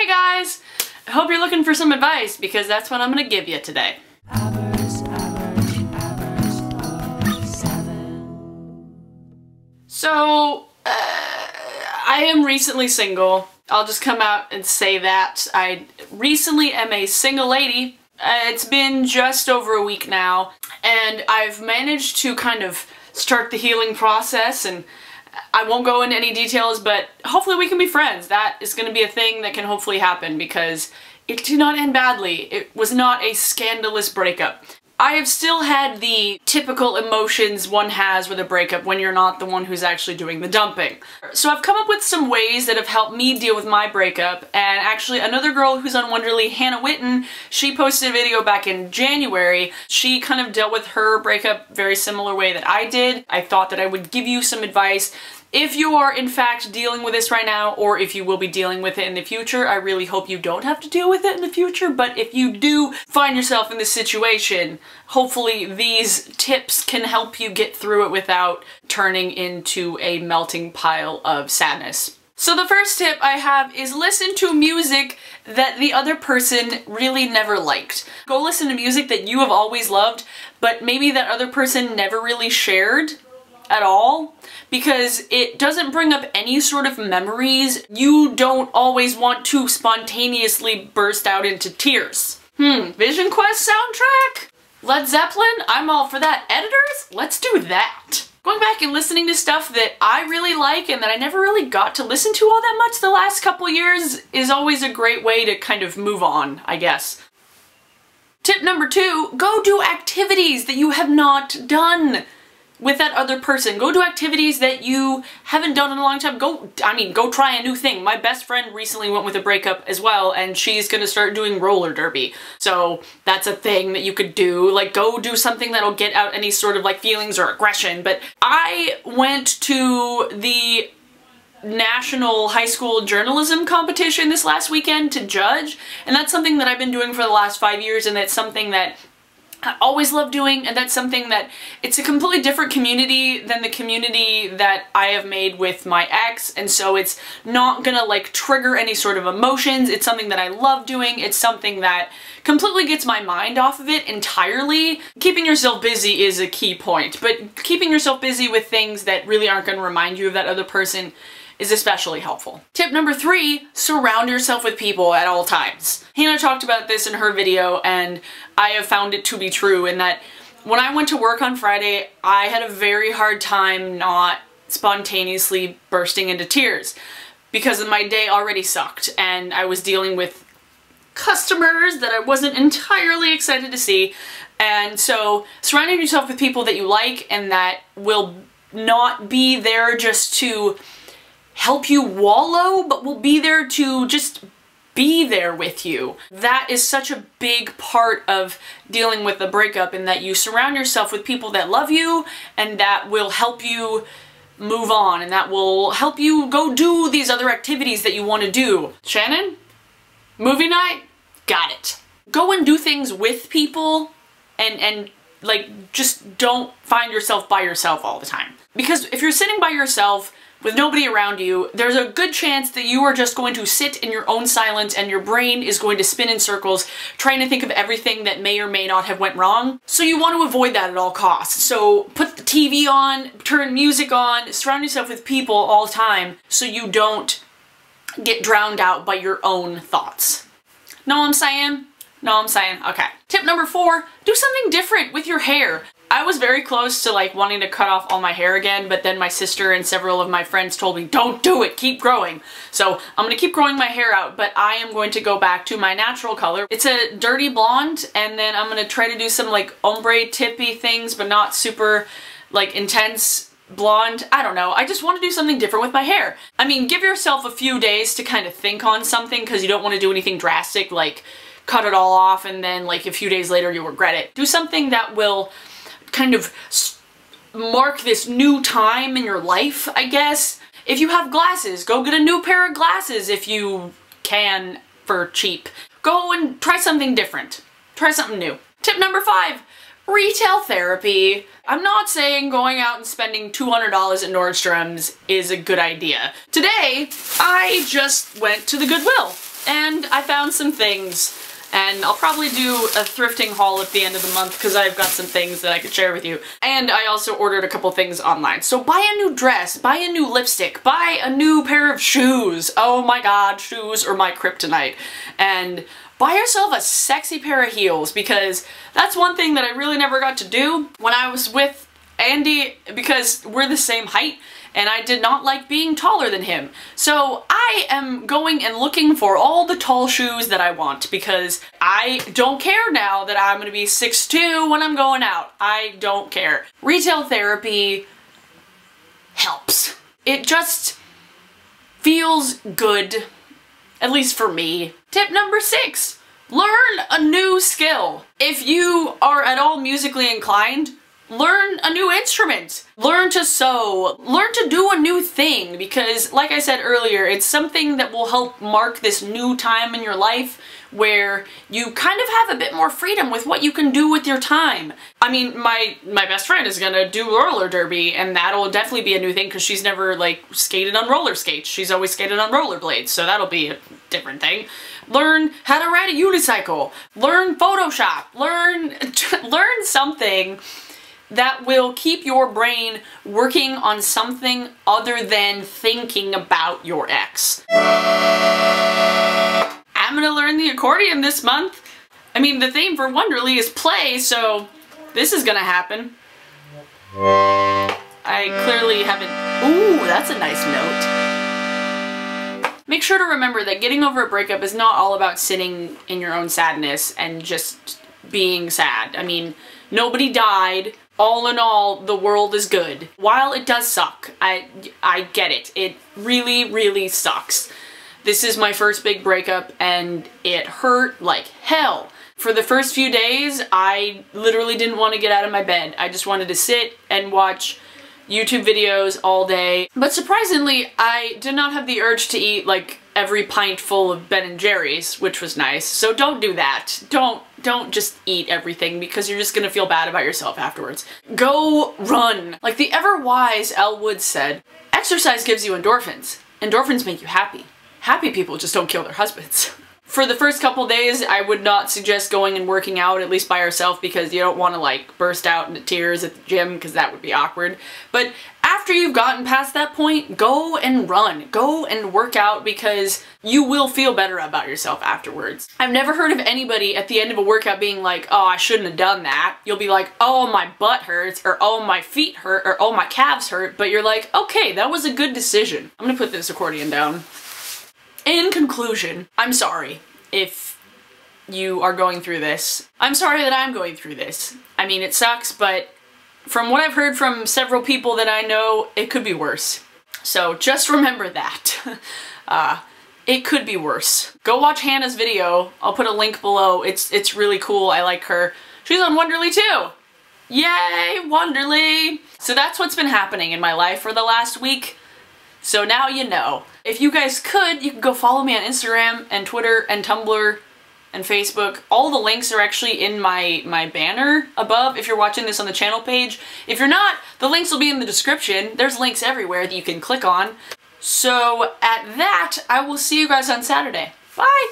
Hey guys! I hope you're looking for some advice because that's what I'm gonna give you today. So, I am recently single. I'll just come out and say that. I recently am a single lady. It's been just over a week now, and I've managed to kind of start the healing process, and I won't go into any details, but hopefully we can be friends. That is going to be a thing that can hopefully happen because it did not end badly. It was not a scandalous breakup. I have still had the typical emotions one has with a breakup when you're not the one who's actually doing the dumping. So I've come up with some ways that have helped me deal with my breakup, and actually another girl who's on Wonderly, Hannah Witten, she posted a video back in January. She kind of dealt with her breakup very similar way that I did. I thought that I would give you some advice. If you are in fact dealing with this right now, or if you will be dealing with it in the future, I really hope you don't have to deal with it in the future, but if you do find yourself in this situation, hopefully these tips can help you get through it without turning into a melting pile of sadness. So the first tip I have is listen to music that the other person really never liked. Go listen to music that you have always loved, but maybe that other person never really shared at all, because it doesn't bring up any sort of memories. You don't always want to spontaneously burst out into tears. Vision Quest soundtrack? Led Zeppelin? I'm all for that. Editors? Let's do that. Going back and listening to stuff that I really like and that I never really got to listen to all that much the last couple years is always a great way to kind of move on, I guess. Tip number 2, go do activities that you have not done with that other person. Go do activities that you haven't done in a long time. Go try a new thing. My best friend recently went with a breakup as well, and she's gonna start doing roller derby. So that's a thing that you could do. Like, go do something that'll get out any sort of like feelings or aggression. But I went to the National High School Journalism competition this last weekend to judge, and that's something that I've been doing for the last 5 years, and that's something that I always love doing, and that's something that it's a completely different community than the community that I have made with my ex, and so it's not gonna like trigger any sort of emotions. It's something that I love doing. It's something that completely gets my mind off of it entirely. Keeping yourself busy is a key point, but keeping yourself busy with things that really aren't gonna remind you of that other person is especially helpful. Tip number 3, surround yourself with people at all times. Hannah talked about this in her video, and I have found it to be true in that when I went to work on Friday, I had a very hard time not spontaneously bursting into tears because my day already sucked, and I was dealing with customers that I wasn't entirely excited to see. And so surrounding yourself with people that you like and that will not be there just to help you wallow, but will be there to just be there with you. That is such a big part of dealing with a breakup, in that you surround yourself with people that love you and that will help you move on, and that will help you go do these other activities that you want to do. Shannon? Movie night? Got it. Go and do things with people and like just don't find yourself by yourself all the time. Because if you're sitting by yourself with nobody around you, there's a good chance that you are just going to sit in your own silence and your brain is going to spin in circles trying to think of everything that may or may not have went wrong. So you want to avoid that at all costs. So put the TV on, turn music on, surround yourself with people all the time so you don't get drowned out by your own thoughts. Know what I'm saying? Know what I'm saying? Okay. Tip number 4, do something different with your hair. I was very close to like wanting to cut off all my hair again, but then my sister and several of my friends told me, don't do it, keep growing. So I'm gonna keep growing my hair out, but I am going to go back to my natural color. It's a dirty blonde, and then I'm gonna try to do some like ombre tippy things, but not super like intense blonde. I don't know. I just want to do something different with my hair. I mean, give yourself a few days to kind of think on something, because you don't want to do anything drastic like cut it all off and then like a few days later you'll regret it. Do something that will kind of mark this new time in your life, I guess. If you have glasses, go get a new pair of glasses if you can for cheap. Go and try something different. Try something new. Tip number 5, retail therapy. I'm not saying going out and spending $200 at Nordstrom's is a good idea. Today, I just went to the Goodwill. and I found some things. And I'll probably do a thrifting haul at the end of the month because I've got some things that I could share with you. And I also ordered a couple things online. So buy a new dress, buy a new lipstick, buy a new pair of shoes. Oh my god, shoes are my kryptonite. And buy yourself a sexy pair of heels, because that's one thing that I really never got to do when I was with Andy, because we're the same height. And I did not like being taller than him. So I am going and looking for all the tall shoes that I want, because I don't care now that I'm gonna be 6'2" when I'm going out. I don't care. Retail therapy helps. It just feels good, at least for me. Tip number 6, learn a new skill. If you are at all musically inclined, learn a new instrument. Learn to sew. Learn to do a new thing, because like I said earlier, it's something that will help mark this new time in your life where you kind of have a bit more freedom with what you can do with your time. I mean, my best friend is gonna do roller derby, and that'll definitely be a new thing because she's never like skated on roller skates. She's always skated on rollerblades, so that'll be a different thing. Learn how to ride a unicycle. Learn Photoshop. Learn something that will keep your brain working on something other than thinking about your ex. I'm gonna learn the accordion this month. I mean, the theme for Wonderly is play, so this is gonna happen. I clearly haven't... Ooh, that's a nice note. Make sure to remember that getting over a breakup is not all about sitting in your own sadness and just being sad. I mean, nobody died. All in all, the world is good. While it does suck, I get it. It really, really sucks. This is my first big breakup, and it hurt like hell. For the first few days, I literally didn't want to get out of my bed. I just wanted to sit and watch YouTube videos all day. But surprisingly, I did not have the urge to eat like every pint full of Ben & Jerry's, which was nice. So don't do that. Don't just eat everything, because you're just gonna feel bad about yourself afterwards. Go run. Like the ever-wise Elle Woods said, exercise gives you endorphins. Endorphins make you happy. Happy people just don't kill their husbands. For the first couple days, I would not suggest going and working out, at least by yourself, because you don't want to like burst out into tears at the gym, because that would be awkward. But after you've gotten past that point, go and run. Go and work out, because you will feel better about yourself afterwards. I've never heard of anybody at the end of a workout being like, oh, I shouldn't have done that. You'll be like, oh, my butt hurts, or oh, my feet hurt, or oh, my calves hurt, but you're like, okay, that was a good decision. I'm gonna put this accordion down. In conclusion, I'm sorry if you are going through this. I'm sorry that I'm going through this. I mean, it sucks, but from what I've heard from several people that I know, it could be worse. So just remember that. It could be worse. Go watch Hannah's video. I'll put a link below. It's really cool. I like her. She's on Wonderly too. Yay, Wonderly! So that's what's been happening in my life for the last week. So now you know. If you guys could, you could go follow me on Instagram and Twitter and Tumblr and Facebook. All the links are actually in my banner above if you're watching this on the channel page. If you're not, the links will be in the description. There's links everywhere that you can click on. So at that, I will see you guys on Saturday. Bye!